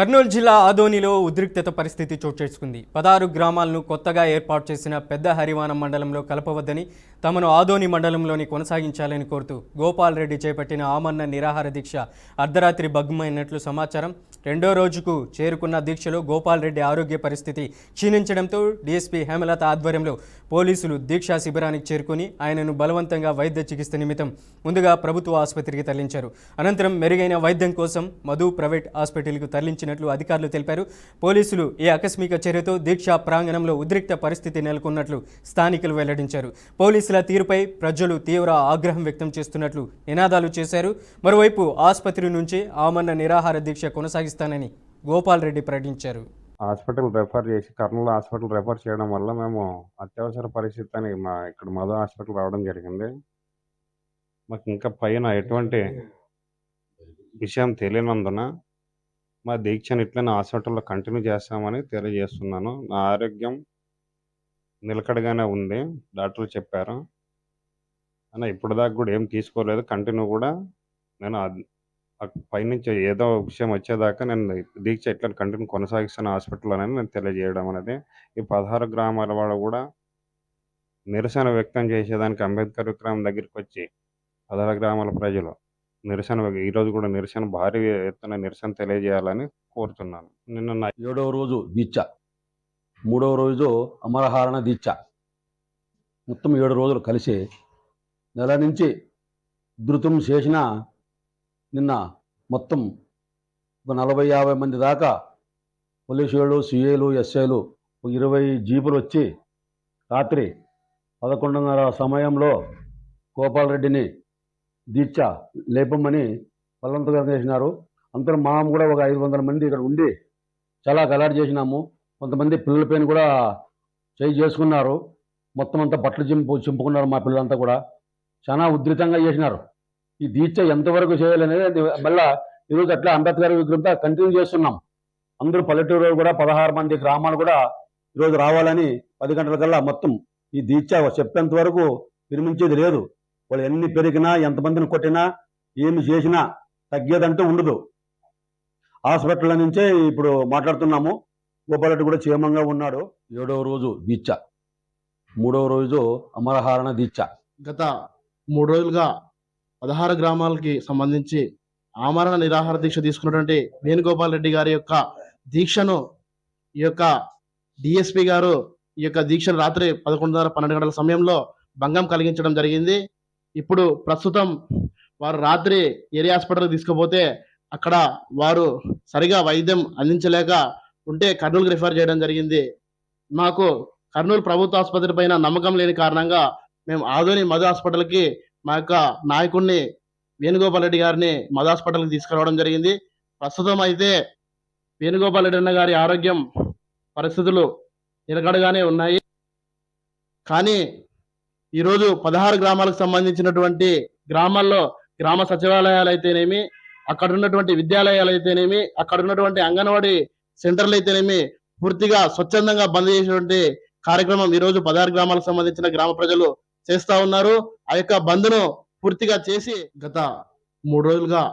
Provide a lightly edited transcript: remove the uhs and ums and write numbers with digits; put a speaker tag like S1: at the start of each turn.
S1: కర్నూలు జిల్లా ఆదోనిలో ఉద్రిక్తత పరిస్థితి చోటు చేసుకుంది. 16 గ్రామాలను కొత్తగా ఏర్పాటు చేసిన పెద్ద హరివానం మండలంలో కలపవద్దని, తమను ఆదోని మండలంలోని కొనసాగించాలని కోరుతూ గోపాల్ రెడ్డి చేపట్టిన ఆమరణ నిరాహార దీక్ష అర్ధరాత్రి భగ్నమైనట్లు సమాచారం. రెండో రోజుకు చేరుకున్న దీక్షలో గోపాల్ రెడ్డి ఆరోగ్య పరిస్థితి క్షీణించడంతో డీఎస్పీ హేమలత ఆధ్వర్యంలో పోలీసులు దీక్షా శిబిరానికి చేరుకుని ఆయనను బలవంతంగా వైద్య చికిత్స నిమిత్తం ముందుగా ప్రభుత్వ ఆసుపత్రికి తరలించారు. అనంతరం మెరుగైన వైద్యం కోసం మధు ప్రైవేట్ హాస్పిటల్కు తరలించినట్లు అధికారులు తెలిపారు. పోలీసులు ఈ ఆకస్మిక చర్యతో దీక్షా ప్రాంగణంలో ఉద్రిక్త పరిస్థితి నెలకొన్నట్లు స్థానికులు వెల్లడించారు. పోలీసుల తీరుపై ప్రజలు తీవ్ర ఆగ్రహం వ్యక్తం చేస్తున్నట్లు నినాదాలు చేశారు. మరోవైపు ఆసుపత్రి నుంచి ఆమరణ నిరాహార దీక్ష కొనసాగిస్తానని గోపాల్ రెడ్డి ప్రకటించారు.
S2: హాస్పిటల్ రెఫర్ చేసి కర్నూలు హాస్పిటల్ రెఫర్ చేయడం వల్ల మేము అత్యవసర పరిస్థితి అని ఇక్కడ మధు హాస్పిటల్ రావడం జరిగింది. మాకు ఇంకా పైన ఎటువంటి విషయం తెలియనందున మా దీక్షను ఇట్లనే హాస్పిటల్లో కంటిన్యూ చేస్తామని తెలియజేస్తున్నాను. నా ఆరోగ్యం నిలకడగానే ఉంది, డాక్టర్లు చెప్పారు అన్న. ఇప్పుడు దాకా కూడా ఏం తీసుకోలేదు. కంటిన్యూ కూడా నేను పైనుంచి ఏదో విషయం వచ్చేదాకా నేను దీక్ష ఇట్లా కంటిన్యూ కొనసాగిస్తాను హాస్పిటల్ అని నేను తెలియజేయడం అనేది. ఈ 16 గ్రామాల వాళ్ళు కూడా నిరసన వ్యక్తం చేసేదానికి అంబేద్కర్ విగ్రహం దగ్గరికి వచ్చి 16 గ్రామాల ప్రజలు నిరసన ఈరోజు కూడా భారీ ఎత్తున నిరసన తెలియజేయాలని కోరుతున్నాను. నిన్న
S3: 7వ రోజు దీక్ష, 3వ రోజు అమరహారణ దీక్ష, మొత్తం 7 రోజులు కలిసి నెల నుంచి ఉధృతం చేసిన నిన్న మొత్తం ఒక 40-50 మంది దాకా పోలీసు వాళ్ళు, సిఐలు, ఎస్ఐలు 20 జీపులు వచ్చి రాత్రి 11:30 సమయంలో గోపాల్ రెడ్డిని దీక్ష లేపమని బలవంతంగా చేసినారు. అంతా మనం కూడా ఒక 500 మంది ఇక్కడ ఉండి చాలా గలాట్ చేసినాము. కొంతమంది పిల్లల పైన కూడా చేయి చేసుకున్నారు. మొత్తం అంతా బట్టలు చింపుకున్నారు. మా పిల్లలంతా కూడా చాలా ఉధృతంగా చేసినారు. ఈ దీక్ష ఎంతవరకు చేయాలనేది మళ్ళీ ఈరోజు అట్లా అంబేద్కర్ విగ్రహంతో కంటిన్యూ చేస్తున్నాం. అందరూ పల్లెటూరు కూడా 16 మంది గ్రామాలు కూడా ఈరోజు రావాలని 10 గంటలకల్లా మొత్తం ఈ దీక్ష చెప్పేంత వరకు విరమించేది లేదు. వాళ్ళు ఎన్ని పెరిగినా, ఎంతమందిని కొట్టినా, ఏమి చేసినా తగ్గేదంటూ ఉండదు. హాస్పిటల్ నుంచే ఇప్పుడు మాట్లాడుతున్నాము. గోపాల్ రెడ్డి కూడా క్షేమంగా ఉన్నాడు. 7వ రోజు దీక్ష, 3వ రోజు అమరహారణ దీక్ష.
S4: గత 3 రోజులుగా 16 గ్రామాలకి సంబంధించి ఆమరణ నిరాహార దీక్ష తీసుకున్నటువంటి వేణుగోపాల్ రెడ్డి గారి యొక్క దీక్షను ఈ యొక్క డిఎస్పి గారు ఈ యొక్క దీక్షను రాత్రి 11:30-12 గంటల సమయంలో భంగం కలిగించడం జరిగింది. ఇప్పుడు ప్రస్తుతం వారు రాత్రి ఏరియా హాస్పిటల్కి తీసుకుపోతే అక్కడ వారు సరిగా వైద్యం అందించలేక ఉంటే కర్నూలుకి రిఫర్ చేయడం జరిగింది. మాకు కర్నూలు ప్రభుత్వ ఆసుపత్రి పైన నమ్మకం లేని కారణంగా మేము ఆదోని మధు హాస్పిటల్కి మా యొక్క నాయకుడిని వేణుగోపాల్ రెడ్డి గారిని మధు హాస్పిటల్కి తీసుకురావడం జరిగింది. ప్రస్తుతం అయితే వేణుగోపాల్ రెడ్డి అన్న గారి ఆరోగ్యం పరిస్థితులు నిలకడగానే ఉన్నాయి. కానీ ఈరోజు 16 గ్రామాలకు సంబంధించినటువంటి గ్రామాల్లో గ్రామ సచివాలయాలు అయితేనేమి, అక్కడ ఉన్నటువంటి విద్యాలయాలు అయితేనేమి, అక్కడ ఉన్నటువంటి అంగన్వాడీ సెంటర్లు అయితేనేమి పూర్తిగా స్వచ్ఛందంగా బంద్ చేసినటువంటి కార్యక్రమం ఈరోజు 16 గ్రామాలకు సంబంధించిన గ్రామ ప్రజలు చేస్తా ఉన్నారు. ఆ యొక్క బంద్ను పూర్తిగా చేసి గత 3 రోజులుగా